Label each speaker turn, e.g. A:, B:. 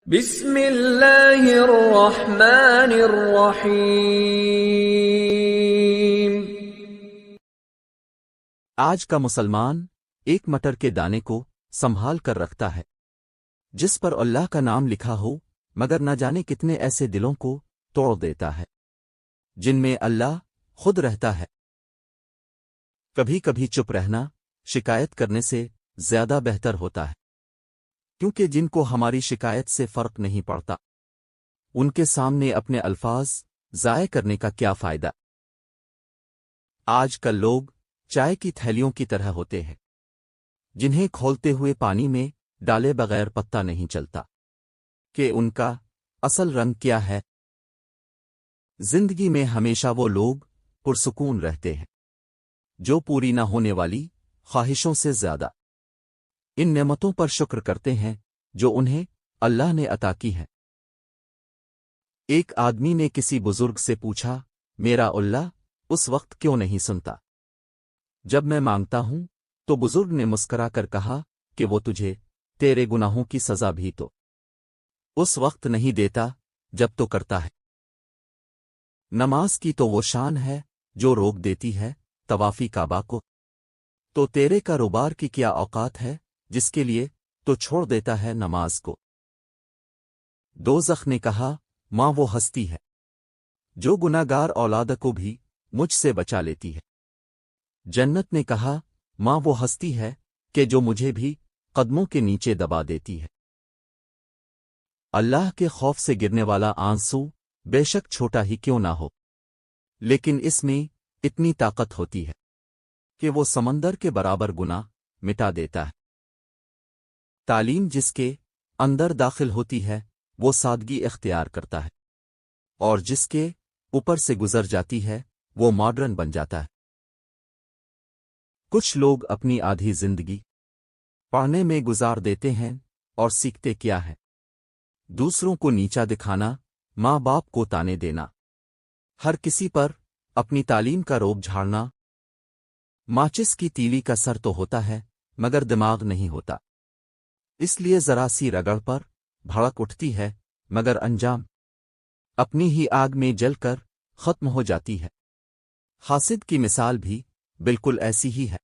A: بسم اللہ الرحمن الرحیم۔
B: آج کا مسلمان ایک مٹر کے دانے کو سنبھال کر رکھتا ہے جس پر اللہ کا نام لکھا ہو، مگر نہ جانے کتنے ایسے دلوں کو توڑ دیتا ہے جن میں اللہ خود رہتا ہے۔ کبھی کبھی چپ رہنا شکایت کرنے سے زیادہ بہتر ہوتا ہے، کیونکہ جن کو ہماری شکایت سے فرق نہیں پڑتا ان کے سامنے اپنے الفاظ ضائع کرنے کا کیا فائدہ۔ آج کل لوگ چائے کی تھیلیوں کی طرح ہوتے ہیں جنہیں کھولتے ہوئے پانی میں ڈالے بغیر پتہ نہیں چلتا کہ ان کا اصل رنگ کیا ہے۔ زندگی میں ہمیشہ وہ لوگ پرسکون رہتے ہیں جو پوری نہ ہونے والی خواہشوں سے زیادہ ان نعمتوں پر شکر کرتے ہیں جو انہیں اللہ نے عطا کی ہیں۔ ایک آدمی نے کسی بزرگ سے پوچھا، میرا اللہ اس وقت کیوں نہیں سنتا جب میں مانگتا ہوں؟ تو بزرگ نے مسکرا کر کہا کہ وہ تجھے تیرے گناہوں کی سزا بھی تو اس وقت نہیں دیتا جب تو کرتا ہے۔ نماز کی تو وہ شان ہے جو روک دیتی ہے طوافی کعبہ کو، تو تیرے کاروبار کی کیا اوقات ہے جس کے لیے تو چھوڑ دیتا ہے نماز کو۔ دوزخ نے کہا، ماں وہ ہستی ہے جو گناہگار اولاد کو بھی مجھ سے بچا لیتی ہے۔ جنت نے کہا، ماں وہ ہستی ہے کہ جو مجھے بھی قدموں کے نیچے دبا دیتی ہے۔ اللہ کے خوف سے گرنے والا آنسو بے شک چھوٹا ہی کیوں نہ ہو، لیکن اس میں اتنی طاقت ہوتی ہے کہ وہ سمندر کے برابر گناہ مٹا دیتا ہے۔ تعلیم جس کے اندر داخل ہوتی ہے وہ سادگی اختیار کرتا ہے، اور جس کے اوپر سے گزر جاتی ہے وہ ماڈرن بن جاتا ہے۔ کچھ لوگ اپنی آدھی زندگی پڑھنے میں گزار دیتے ہیں اور سیکھتے کیا ہے؟ دوسروں کو نیچا دکھانا، ماں باپ کو تانے دینا، ہر کسی پر اپنی تعلیم کا روب جھاڑنا۔ ماچس کی تیلی کا سر تو ہوتا ہے مگر دماغ نہیں ہوتا، اس لیے ذرا سی رگڑ پر بھڑک اٹھتی ہے مگر انجام اپنی ہی آگ میں جل کر ختم ہو جاتی ہے۔ حاسد کی مثال بھی بالکل ایسی ہی ہے۔